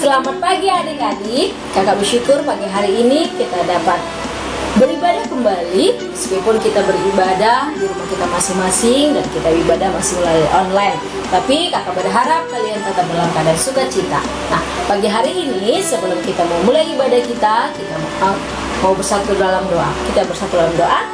Selamat pagi adik-adik. Kakak bersyukur pagi hari ini kita dapat beribadah kembali. Meskipun kita beribadah di rumah kita masing-masing dan kita ibadah masih melalui online, tapi kakak berharap kalian tetap dalam keadaan sukacita. Nah, pagi hari ini sebelum kita mau mulai ibadah kita mau bersatu dalam doa. Kita bersatu dalam doa.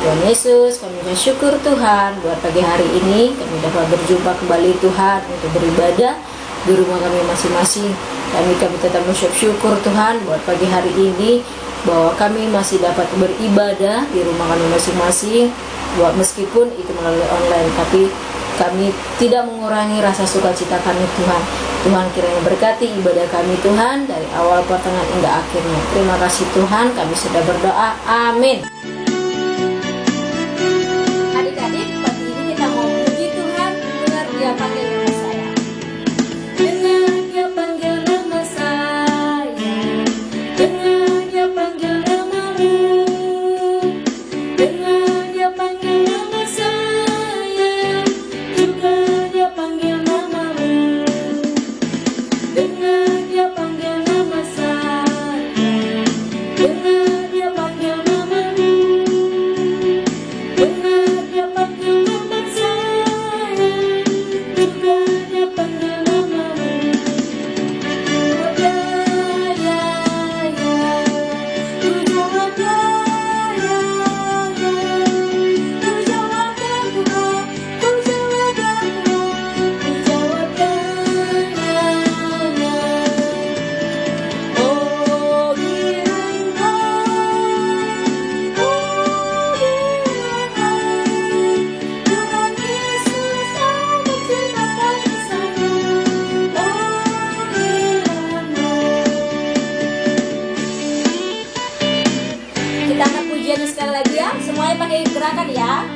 Tuhan Yesus, kami bersyukur Tuhan buat pagi hari ini kami dapat berjumpa kembali Tuhan untuk beribadah di rumah kami masing-masing. Kami tetap bersyukur Tuhan buat pagi hari ini bahwa kami masih dapat beribadah di rumah kami masing-masing, buat meskipun itu melalui online, tapi kami tidak mengurangi rasa sukacita kami Tuhan. Tuhan kiranya berkati ibadah kami Tuhan dari awal pertengahan hingga akhirnya. Terima kasih Tuhan, kami sudah berdoa. Amin. Adik-adik, pagi ini kita mau puji Tuhan. Dengar Dia panggil nama saya. Dengar Dia panggil nama saya. Dengar Dia panggil namamu. Dengar Dia panggil nama saya. Juga Dia panggil namamu. Dengar Dia panggil nama saya. Dengar Dia panggil namamu. Dengar Dia panggil nama saya. Juga Dia panggil namamu. Kita akan pujian sekali lagi ya. Semuanya pakai gerakan ya.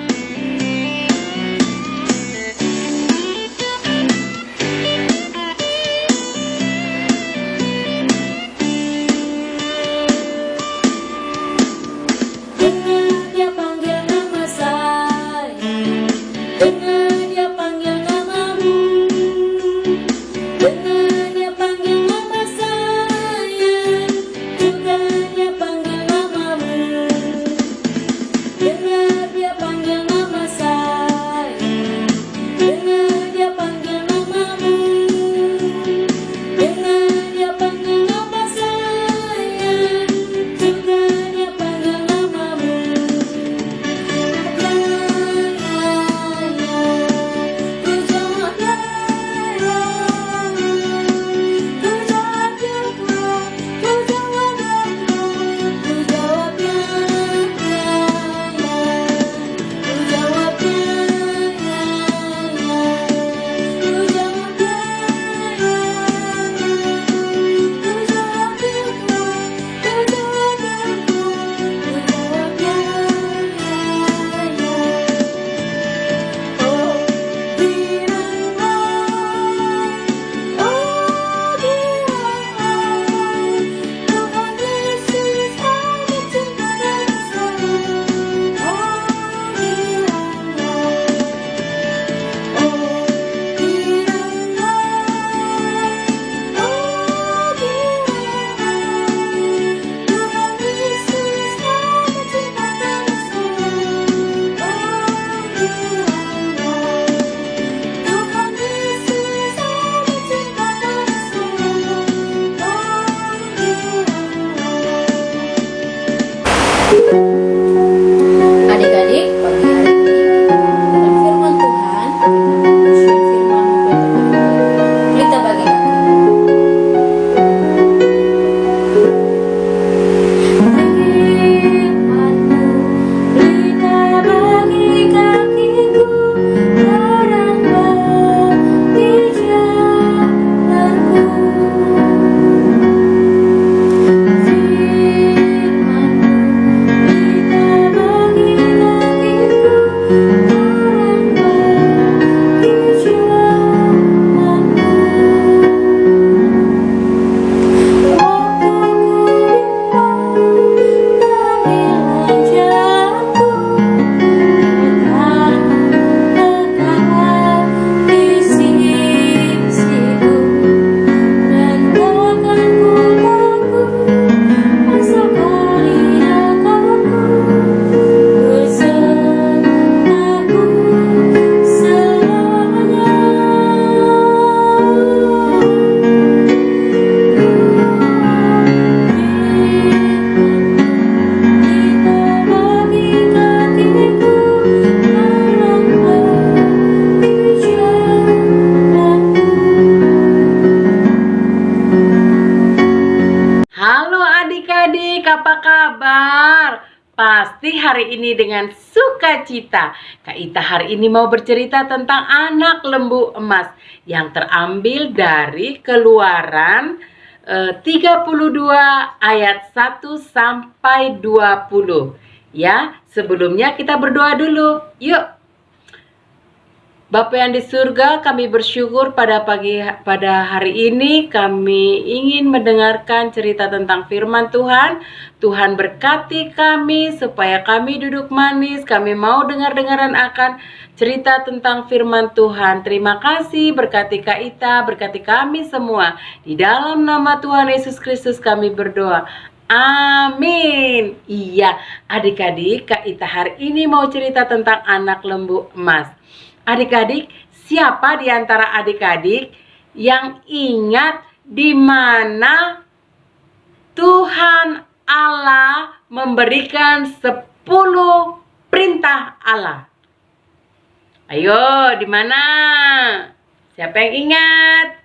Dengar Dia panggil nama saya. Dengar Dia panggil namamu. Dengar Dia panggil nama saya. Juga Dia panggil namamu. Dengar Dia adik-adik, apa kabar? Pasti hari ini dengan sukacita. Kak Ita hari ini mau bercerita tentang anak lembu emas yang terambil dari Keluaran 32 ayat 1 sampai 20. Ya, sebelumnya kita berdoa dulu. Yuk. Bapa yang di surga, kami bersyukur pada hari ini kami ingin mendengarkan cerita tentang firman Tuhan. Tuhan berkati kami supaya kami duduk manis. Kami mau dengar-dengaran akan cerita tentang firman Tuhan. Terima kasih, berkati Kak Ita, berkati kami semua. Di dalam nama Tuhan Yesus Kristus kami berdoa. Amin. Iya, adik-adik, Kak Ita hari ini mau cerita tentang anak lembu emas. Adik-adik, siapa di antara adik-adik yang ingat di mana Tuhan Allah memberikan 10 perintah Allah? Ayo, di mana? Siapa yang ingat?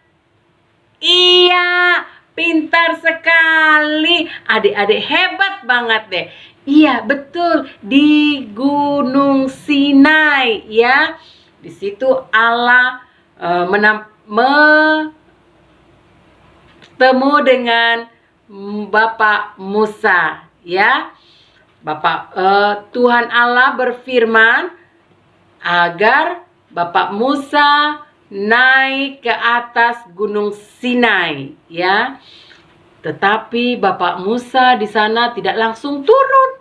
Iya, pintar sekali. Adik-adik hebat banget deh. Iya, betul, di Gunung Sinai ya. Di situ Allah bertemu dengan Bapak Musa ya. Tuhan Allah berfirman agar Bapak Musa naik ke atas Gunung Sinai ya. Tetapi Bapak Musa di sana tidak langsung turun.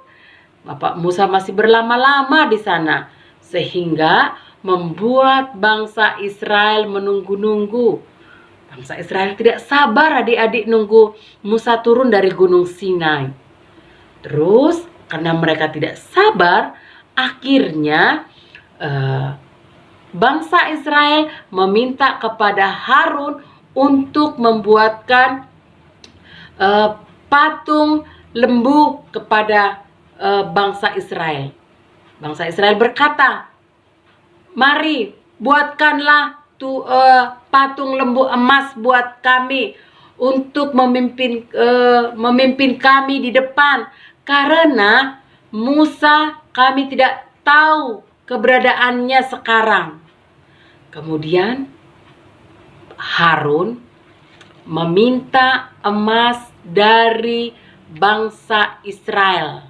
Bapak Musa masih berlama-lama di sana sehingga membuat bangsa Israel menunggu-nunggu. Bangsa Israel tidak sabar adik-adik nunggu Musa turun dari Gunung Sinai. Terus karena mereka tidak sabar, akhirnya bangsa Israel meminta kepada Harun untuk membuatkan patung lembu kepada bangsa Israel. Bangsa Israel berkata, mari buatkanlah patung lembu emas buat kami untuk memimpin kami di depan, karena Musa kami tidak tahu keberadaannya sekarang. Kemudian Harun meminta emas dari bangsa Israel.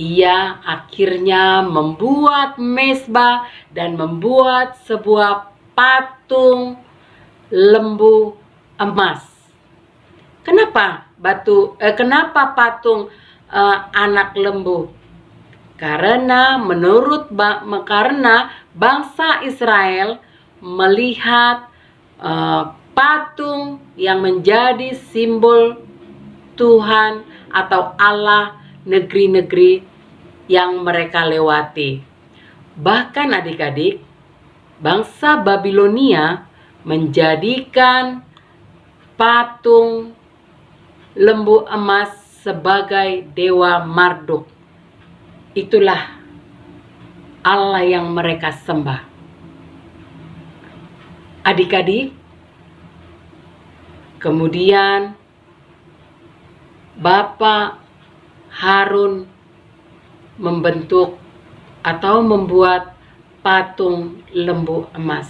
Ia akhirnya membuat mezbah dan membuat sebuah patung lembu emas. Kenapa patung anak lembu? Karena karena bangsa Israel melihat patung yang menjadi simbol Tuhan atau Allah negeri-negeri yang mereka lewati. Bahkan adik-adik, bangsa Babilonia menjadikan patung lembu emas sebagai dewa Marduk. Itulah Allah yang mereka sembah. Adik-adik, kemudian Bapak Harun membentuk atau membuat patung lembu emas.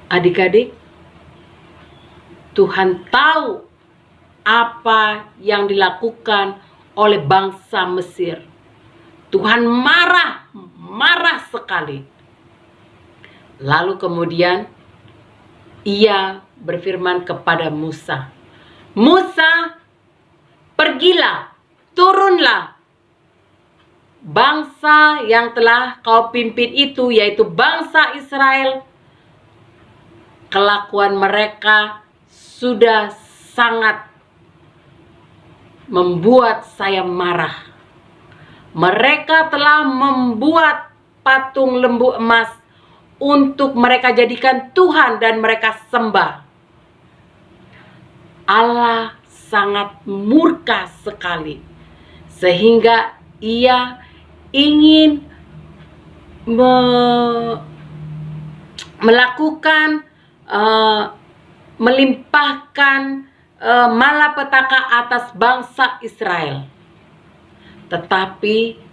Adik-adik, Tuhan tahu apa yang dilakukan oleh bangsa Mesir. Tuhan marah sekali. Lalu kemudian ia berfirman kepada Musa, Musa, pergilah, turunlah. Bangsa yang telah kau pimpin itu, yaitu bangsa Israel, kelakuan mereka sudah sangat membuat saya marah. Mereka telah membuat patung lembu emas untuk mereka jadikan Tuhan dan mereka sembah. Allah sangat murka sekali sehingga ia ingin melakukan melimpahkan malapetaka atas bangsa Israel. Tetapi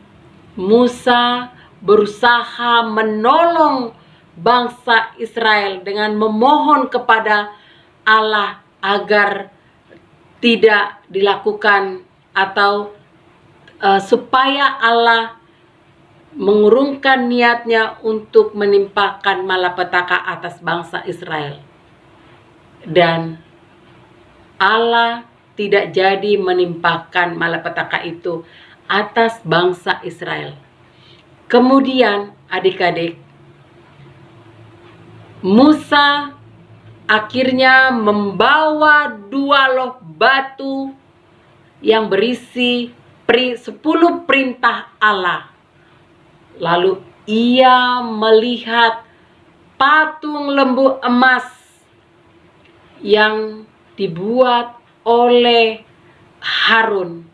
Musa berusaha menolong bangsa Israel dengan memohon kepada Allah agar tidak dilakukan atau supaya Allah mengurungkan niatnya untuk menimpakan malapetaka atas bangsa Israel. Dan Allah tidak jadi menimpakan malapetaka itu atas bangsa Israel. Kemudian adik-adik, Musa akhirnya membawa 2 loh batu yang berisi 10 perintah Allah. Lalu ia melihat patung lembu emas yang dibuat oleh Harun.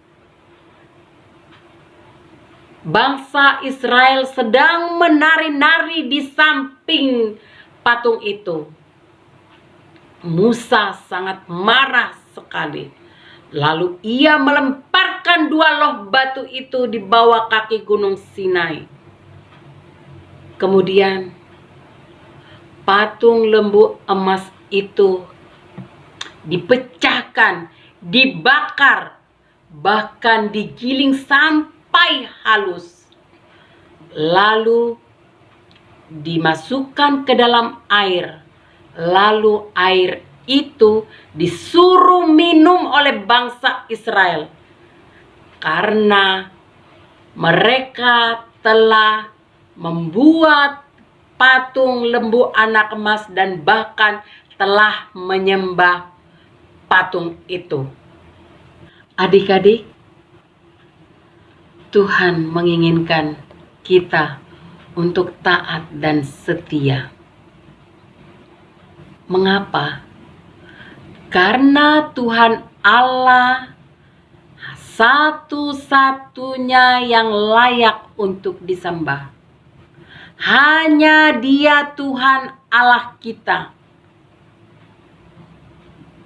Bangsa Israel sedang menari-nari di samping patung itu. Musa sangat marah sekali. Lalu ia melemparkan 2 loh batu itu di bawah kaki gunung Sinai. Kemudian patung lembu emas itu dipecahkan, dibakar, bahkan digiling sampai halus. Lalu dimasukkan ke dalam air. Lalu air itu disuruh minum oleh bangsa Israel. Karena mereka telah membuat patung lembu anak emas dan bahkan telah menyembah patung itu. Adik-adik, Tuhan menginginkan kita untuk taat dan setia. Mengapa? Karena Tuhan Allah satu-satunya yang layak untuk disembah. Hanya Dia Tuhan Allah kita.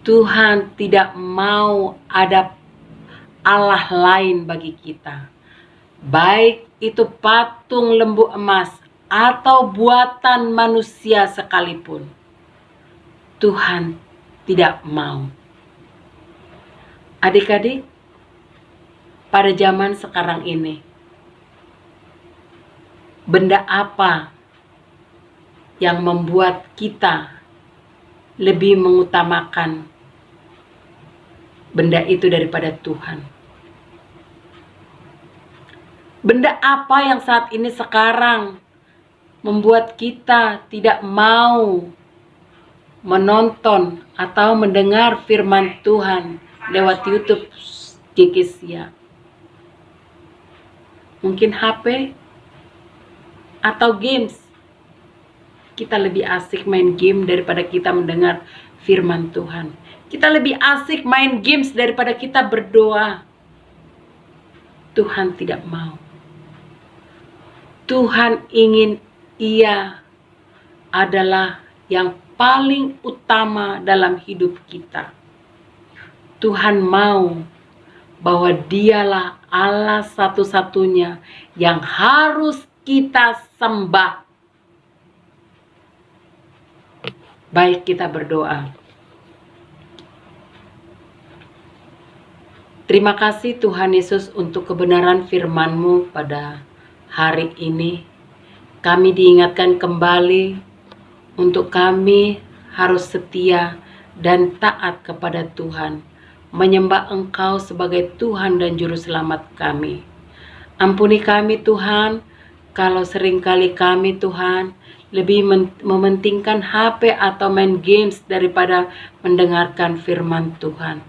Tuhan tidak mau ada Allah lain bagi kita. Baik itu patung lembu emas atau buatan manusia sekalipun. Tuhan tidak mau. Adik-adik, pada zaman sekarang ini, benda apa yang membuat kita lebih mengutamakan benda itu daripada Tuhan? Benda apa yang saat ini sekarang membuat kita tidak mau menonton atau mendengar firman Tuhan lewat YouTube Kikisia? Mungkin HP atau games. Kita lebih asik main game daripada kita mendengar firman Tuhan. Kita lebih asik main games daripada kita berdoa. Tuhan tidak mau. Tuhan ingin Ia adalah yang paling utama dalam hidup kita. Tuhan mau bahwa Dialah Allah satu-satunya yang harus kita sembah. Baik kita berdoa. Terima kasih Tuhan Yesus untuk kebenaran firman-Mu pada hari ini. Kami diingatkan kembali untuk kami harus setia dan taat kepada Tuhan, menyembah Engkau sebagai Tuhan dan Juru Selamat kami. Ampuni kami Tuhan, kalau seringkali kami Tuhan lebih mementingkan HP atau main games daripada mendengarkan firman Tuhan.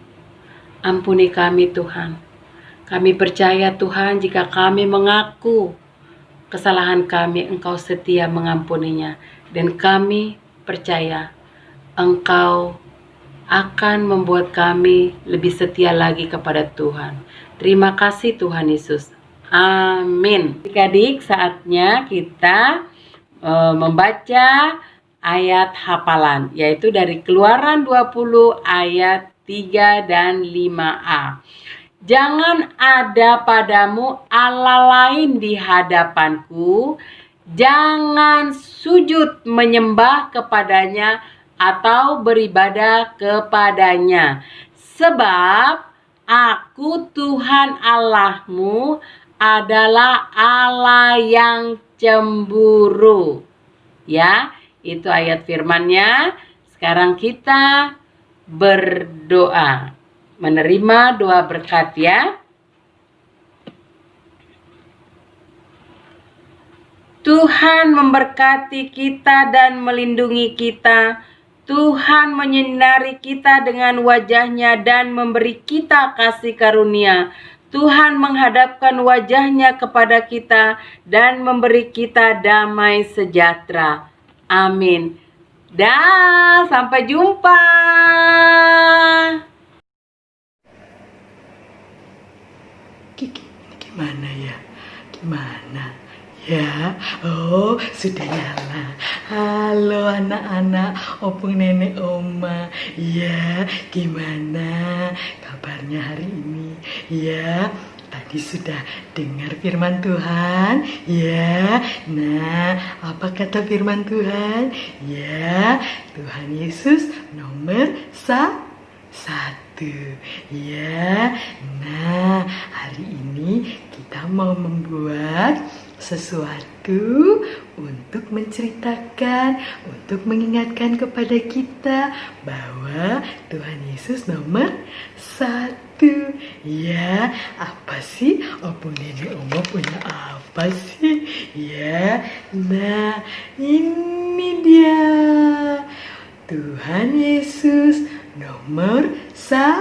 Ampuni kami Tuhan. Kami percaya Tuhan, jika kami mengaku kesalahan kami, Engkau setia mengampuninya. Dan kami percaya Engkau akan membuat kami lebih setia lagi kepada Tuhan. Terima kasih Tuhan Yesus. Amin. Adik-adik, saatnya kita membaca ayat hafalan, yaitu dari Keluaran 20 ayat 3 dan 5a. Jangan ada padamu Allah lain di hadapanku. Jangan sujud menyembah kepadanya atau beribadah kepadanya. Sebab aku Tuhan Allahmu adalah Allah yang cemburu. Ya, itu ayat firman-Nya. Sekarang kita berdoa. Menerima doa berkat ya. Tuhan memberkati kita dan melindungi kita. Tuhan menyinari kita dengan wajah-Nya dan memberi kita kasih karunia. Tuhan menghadapkan wajah-Nya kepada kita dan memberi kita damai sejahtera. Amin. Dah, sampai jumpa. Kiki, ini gimana ya? Gimana? Ya, oh sudah nyala. Halo anak-anak, opung nenek oma. Ya, gimana kabarnya hari ini? Ya, tadi sudah dengar firman Tuhan? Ya, nah apa kata firman Tuhan? Ya, Tuhan Yesus nomor satu. Ya, nah hari ini kita mau membuat sesuatu untuk menceritakan, untuk mengingatkan kepada kita bahwa Tuhan Yesus nomor satu. Ya, apa sih? Opung nenek oma punya apa sih? Ya, nah ini dia. Tuhan Yesus nomor satu.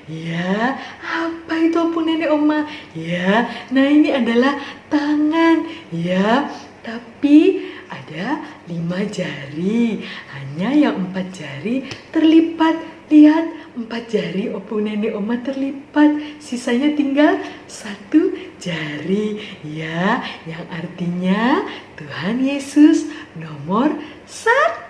Ya, apa itu opung nenek oma? Ya, nah ini adalah tangan. Ya, tapi ada 5 jari. Hanya yang 4 jari terlipat. Lihat, 4 jari opung nenek oma terlipat. Sisanya tinggal 1 jari. Ya, yang artinya Tuhan Yesus nomor 1.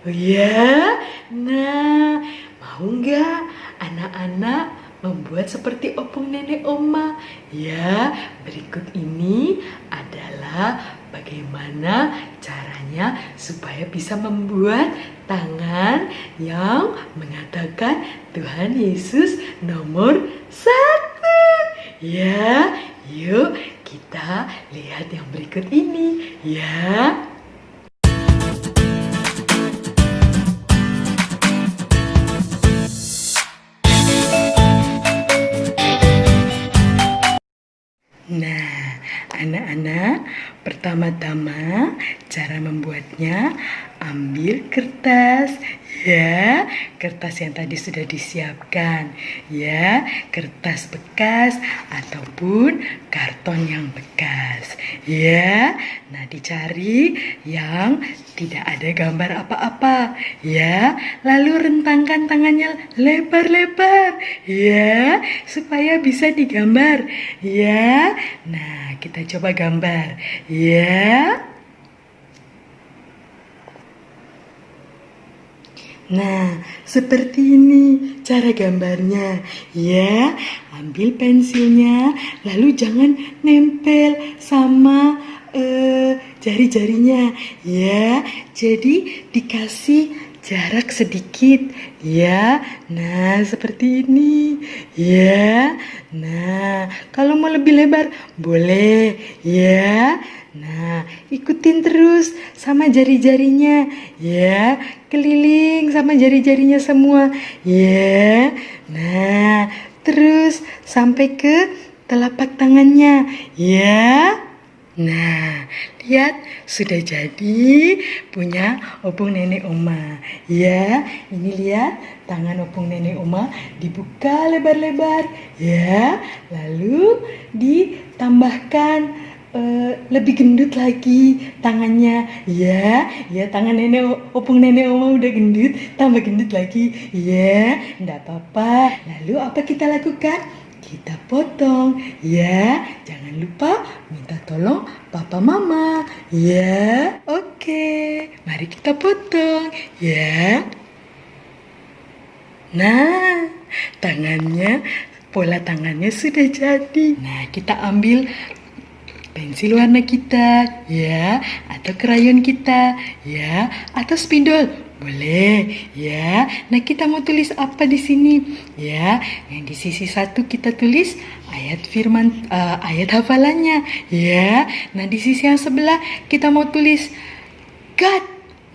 Ya, nah mau nggak anak-anak membuat seperti opung nenek oma? Ya, berikut ini adalah bagaimana caranya supaya bisa membuat tangan yang mengatakan Tuhan Yesus nomor 1. Ya, yuk kita lihat yang berikut ini ya. Nah, anak-anak, pertama-tama cara membuatnya, ambil kertas, ya, kertas yang tadi sudah disiapkan, ya, kertas bekas ataupun karton yang bekas, ya. Nah, dicari yang tidak ada gambar apa-apa, ya. Lalu rentangkan tangannya lebar-lebar, ya, supaya bisa digambar, ya. Nah, kita coba gambar, ya. Nah, seperti ini cara gambarnya. Ya, ambil pensilnya, lalu jangan nempel sama jari-jarinya. Ya, jadi dikasih jarak sedikit. Ya, nah seperti ini. Ya, nah kalau mau lebih lebar boleh. Ya, nah ikutin terus sama jari-jarinya. Ya, keliling sama jari-jarinya semua. Ya, nah terus sampai ke telapak tangannya. Ya, nah lihat sudah jadi punya opung nenek oma. Ya, ini lihat tangan opung nenek oma dibuka lebar-lebar. Ya, lalu ditambahkan lebih gendut lagi tangannya. Ya, ya tangan opung nenek oma udah gendut, tambah gendut lagi. Ya, enggak apa-apa. Lalu apa kita lakukan? Kita potong. Ya, jangan lupa minta tolong papa mama. Ya, oke. Mari kita potong. Ya. Nah, pola tangannya sudah jadi. Nah, kita ambil pensil warna kita, ya, atau krayon kita, ya, atau spidol, boleh, ya. Nah, kita mau tulis apa di sini, ya? Yang di sisi satu kita tulis ayat hafalannya, ya. Nah, di sisi yang sebelah kita mau tulis God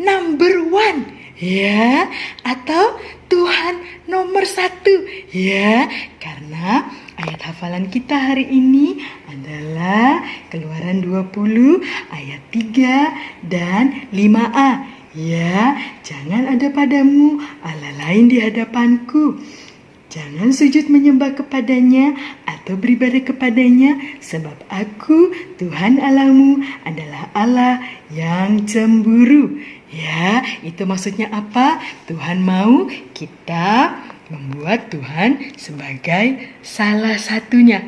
number one, ya, atau Tuhan nomor satu, ya, karena ayat hafalan kita hari ini adalah Keluaran 20 ayat 3 dan 5a. Ya, jangan ada padamu Allah lain di hadapanku. Jangan sujud menyembah kepadanya atau beribadah kepadanya, sebab aku Tuhan Allahmu adalah Allah yang cemburu. Ya, itu maksudnya apa? Tuhan mau kita membuat Tuhan sebagai salah satunya.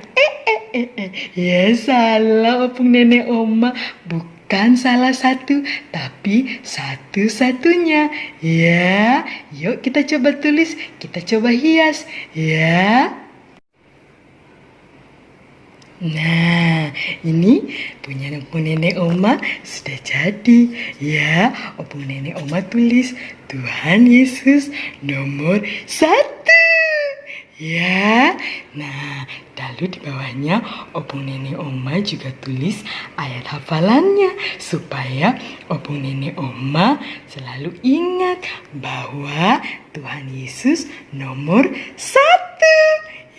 Ya, salah opung nenek oma, bukan salah satu, tapi satu-satunya. Ya, yuk kita coba tulis, kita coba hias, ya. Nah, ini punya opung nenek oma sudah jadi, ya. Opung nenek oma tulis Tuhan Yesus nomor 1, ya. Nah, lalu di bawahnya opung nenek oma juga tulis ayat hafalannya supaya opung nenek oma selalu ingat bahwa Tuhan Yesus nomor 1.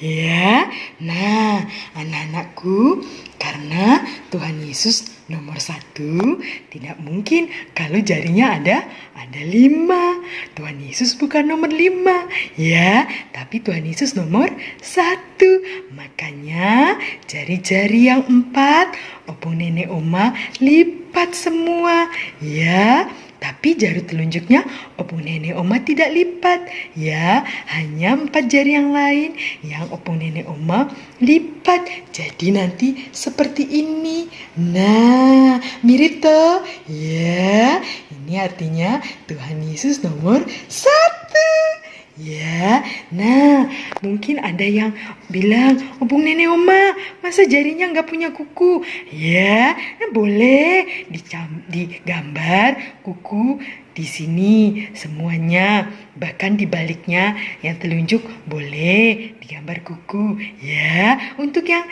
Ya, nah anak-anakku, karena Tuhan Yesus nomor 1, tidak mungkin kalau jarinya ada 5. Tuhan Yesus bukan nomor 5, ya, tapi Tuhan Yesus nomor 1. Makanya jari-jari yang 4, opung nenek oma lipat semua, ya. Tapi jari telunjuknya opung nenek oma tidak lipat, ya. Hanya 4 jari yang lain yang opung nenek oma lipat. Jadi nanti seperti ini. Nah, mirip toh? Ya, ini artinya Tuhan Yesus nomor 1. Ya, nah mungkin ada yang bilang, opung nenek oma masa jarinya nggak punya kuku? Ya, nah, boleh digambar kuku di sini semuanya, bahkan di baliknya yang telunjuk boleh digambar kuku, ya. Untuk yang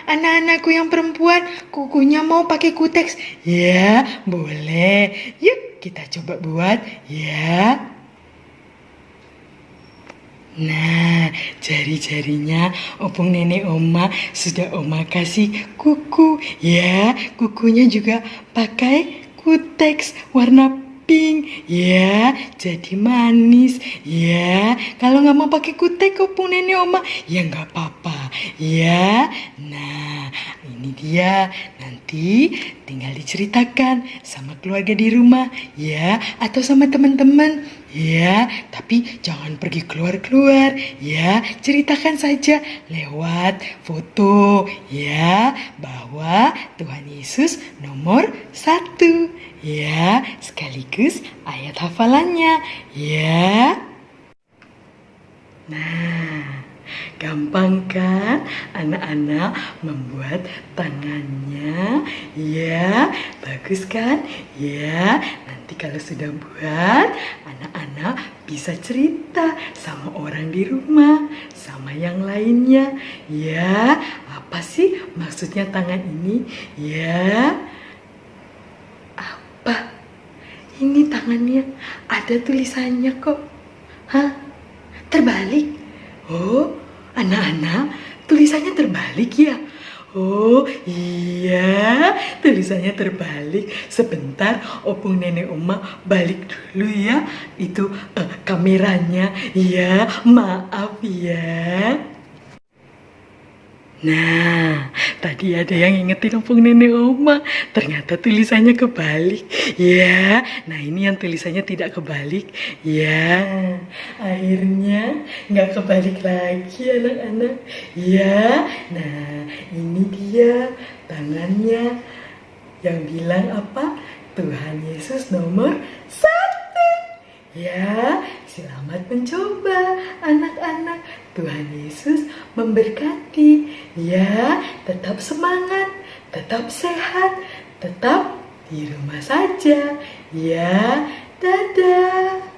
anak-anakku yang perempuan kukunya mau pakai kuteks, ya boleh. Yuk kita coba buat, ya. Nah, jari-jarinya opung nenek oma sudah oma kasih kuku, ya. Kukunya juga pakai kuteks warna pink, ya. Jadi manis, ya. Kalau nggak mau pakai kutek opung nenek oma, ya nggak apa-apa, ya. Nah, ini dia. Nanti tinggal diceritakan sama keluarga di rumah, ya, atau sama teman-teman, ya. Tapi jangan pergi keluar-keluar, ya. Ceritakan saja lewat foto, ya, bahwa Tuhan Yesus nomor 1, ya, sekaligus ayat hafalannya, ya. Nah, gampang kan anak-anak membuat tangannya, ya. Bagus kan, ya. Nanti kalau sudah buat, anak-anak bisa cerita sama orang di rumah, sama yang lainnya, ya. Apa sih maksudnya tangan ini, ya? Apa? Ini tangannya ada tulisannya kok. Hah? Terbalik? Oh, anak-anak, tulisannya terbalik ya? Oh iya, tulisannya terbalik. Sebentar, opung nenek oma balik dulu ya. Itu kameranya. Ya, maaf ya. Nah, tadi ada yang ingetin opung nenek oma, ternyata tulisannya kebalik. Ya, nah ini yang tulisannya tidak kebalik. Ya, akhirnya nggak kebalik lagi anak-anak. Ya, nah ini dia tangannya yang bilang apa? Tuhan Yesus nomor 1. Ya, selamat mencoba anak-anak. Tuhan Yesus memberkati. Ya, tetap semangat, tetap sehat, tetap di rumah saja. Ya, dadah.